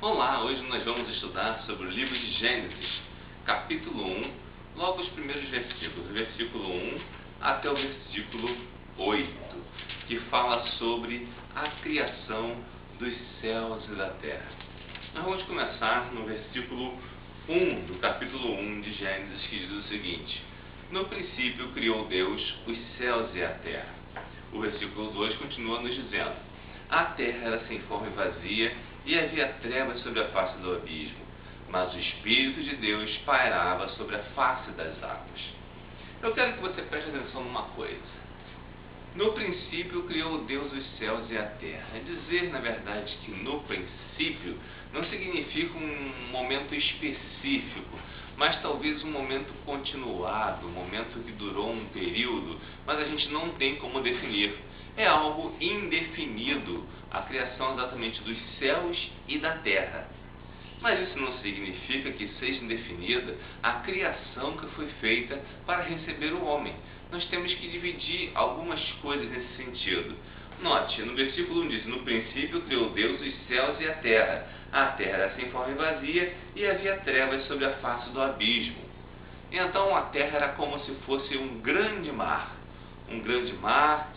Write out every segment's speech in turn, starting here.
Olá, hoje nós vamos estudar sobre o livro de Gênesis, capítulo 1, logo os primeiros versículos, do versículo 1 até o versículo 8, que fala sobre a criação dos céus e da terra. Nós vamos começar no versículo 1 do capítulo 1 de Gênesis, que diz o seguinte: no princípio criou Deus os céus e a terra. O versículo 2 continua nos dizendo: a terra era sem forma e vazia, e havia trevas sobre a face do abismo, mas o Espírito de Deus pairava sobre a face das águas. Eu quero que você preste atenção numa coisa. No princípio criou Deus os céus e a terra. Dizer, na verdade, que no princípio não significa um momento específico, mas talvez um momento continuado, um momento que durou um período, mas a gente não tem como definir. É algo indefinido, a criação exatamente dos céus e da terra. Mas isso não significa que seja indefinida a criação que foi feita para receber o homem. Nós temos que dividir algumas coisas nesse sentido. Note, no versículo 1 diz: no princípio criou Deus os céus e a terra. A terra era sem forma e vazia, e havia trevas sobre a face do abismo. Então a terra era como se fosse um grande mar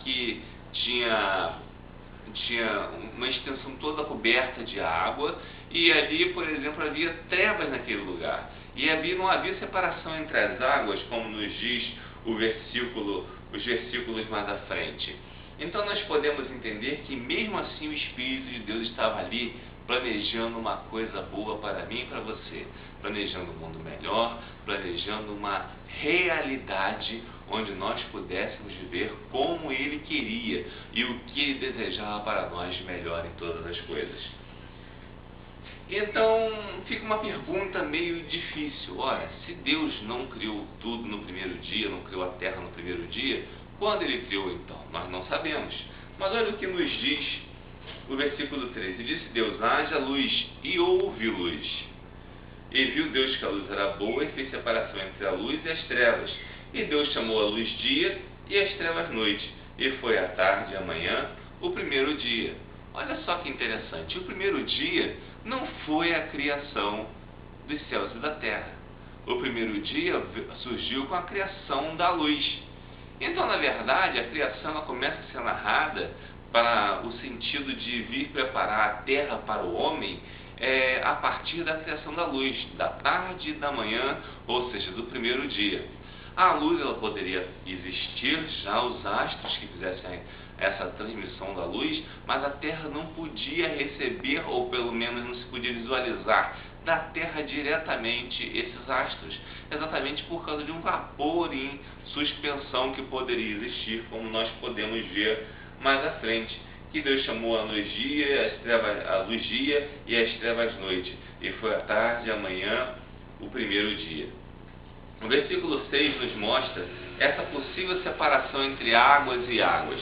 que tinha uma extensão toda coberta de água, e ali, por exemplo, havia trevas naquele lugar. E não havia separação entre as águas, como nos diz os versículos mais à frente. Então nós podemos entender que mesmo assim o Espírito de Deus estava ali planejando uma coisa boa para mim e para você, planejando um mundo melhor, planejando uma realidade onde nós pudéssemos viver como Ele queria e o que Ele desejava para nós de melhor em todas as coisas. Então fica uma pergunta meio difícil. Ora, se Deus não criou tudo no primeiro dia, não criou a terra no primeiro dia, quando Ele criou então? Nós não sabemos. Mas olha o que nos diz o versículo 13. Disse Deus: haja luz, e houve luz. E viu Deus que a luz era boa, e fez separação entre a luz e as trevas. E Deus chamou a luz dia, e as trevas noite. E foi a tarde e a manhã o primeiro dia. Olha só que interessante. O primeiro dia não foi a criação dos céus e da terra. O primeiro dia surgiu com a criação da luz. Então, na verdade, a criação ela começa a ser narrada para o sentido de vir preparar a terra para o homem a partir da criação da luz, da tarde e da manhã, ou seja, do primeiro dia. A luz ela poderia existir, já os astros que fizessem essa transmissão da luz, mas a terra não podia receber, ou pelo menos não se podia visualizar da terra diretamente esses astros, exatamente por causa de um vapor em suspensão que poderia existir, como nós podemos ver mais à frente, que Deus chamou a luz dia, a luz dia e as trevas noite, e foi a tarde e a manhã o primeiro dia. O versículo 6 nos mostra essa possível separação entre águas e águas.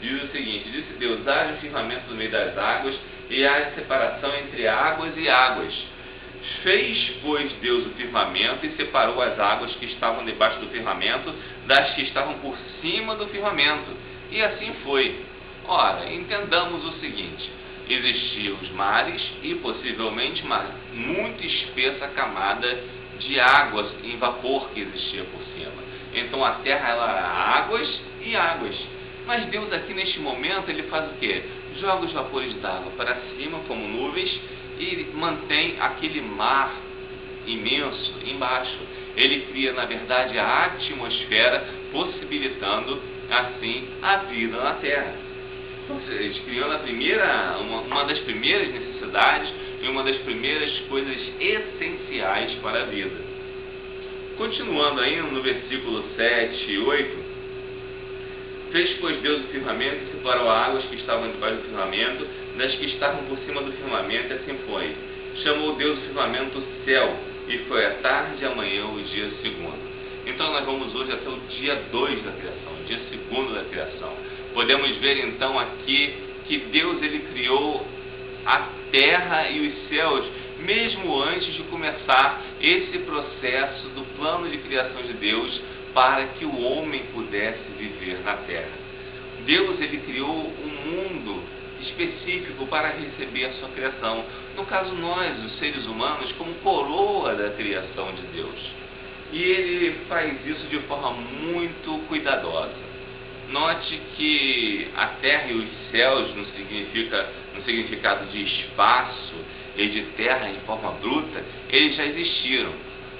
Diz o seguinte: disse Deus: haja um firmamento no meio das águas, e haja separação entre águas e águas. Fez, pois, Deus o firmamento e separou as águas que estavam debaixo do firmamento das que estavam por cima do firmamento. E assim foi. Ora, entendamos o seguinte: existiam os mares e possivelmente uma muito espessa camada de águas em vapor que existia por cima. Então a terra ela era águas e águas. Mas Deus aqui neste momento ele faz o quê? Joga os vapores d'água para cima como nuvens e mantém aquele mar imenso embaixo. Ele cria, na verdade, a atmosfera, possibilitando assim a vida na terra. Ou seja, criando uma das primeiras necessidades e uma das primeiras coisas essenciais para a vida. Continuando ainda no versículo 7 e 8, fez, pois, Deus o firmamento e separou águas que estavam debaixo do firmamento das que estavam por cima do firmamento, e assim foi. Chamou Deus o firmamento céu, e foi a tarde e a manhã o dia segundo. Então nós vamos hoje até o dia 2 da criação, o dia segundo da criação. Podemos ver então aqui que Deus ele criou a terra e os céus, mesmo antes de começar esse processo do plano de criação de Deus para que o homem pudesse viver na terra. Deus ele criou um mundo específico para receber a sua criação. No caso, nós, os seres humanos, como coroa da criação de Deus. E ele faz isso de forma muito cuidadosa. Note que a terra e os céus no significado de espaço e de terra em forma bruta, eles já existiram.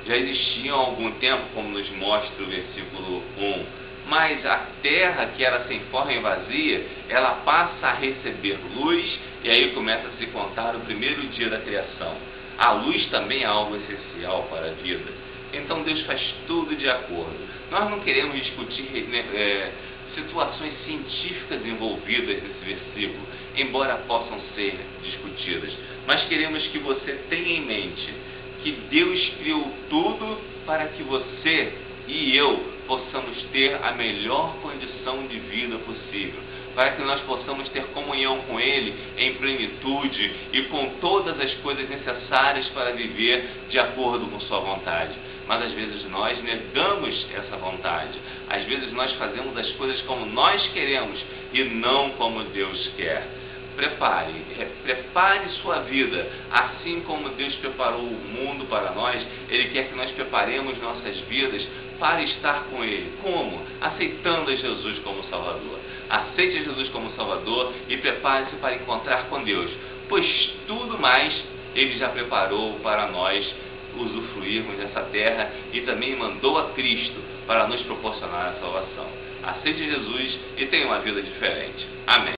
Já existiam há algum tempo, como nos mostra o versículo 1. Mas a terra, que era sem forma e vazia, ela passa a receber luz, e aí começa a se contar o primeiro dia da criação. A luz também é algo essencial para a vida. Então Deus faz tudo de acordo. Nós não queremos discutir situações científicas envolvidas nesse versículo, embora possam ser discutidas, mas queremos que você tenha em mente que Deus criou tudo para que você e eu possamos ter a melhor condição de vida possível, para que nós possamos ter comunhão com Ele em plenitude e com todas as coisas necessárias para viver de acordo com Sua vontade. Mas às vezes nós negamos essa vontade. Às vezes nós fazemos as coisas como nós queremos e não como Deus quer. Prepare sua vida, assim como Deus preparou o mundo para nós. Ele quer que nós preparemos nossas vidas para estar com Ele. Como? Aceitando a Jesus como Salvador. Aceite a Jesus como Salvador e prepare-se para encontrar com Deus, pois tudo mais Ele já preparou para nós usufruirmos dessa terra, e também mandou a Cristo para nos proporcionar a salvação. Aceite Jesus e tenha uma vida diferente. Amém.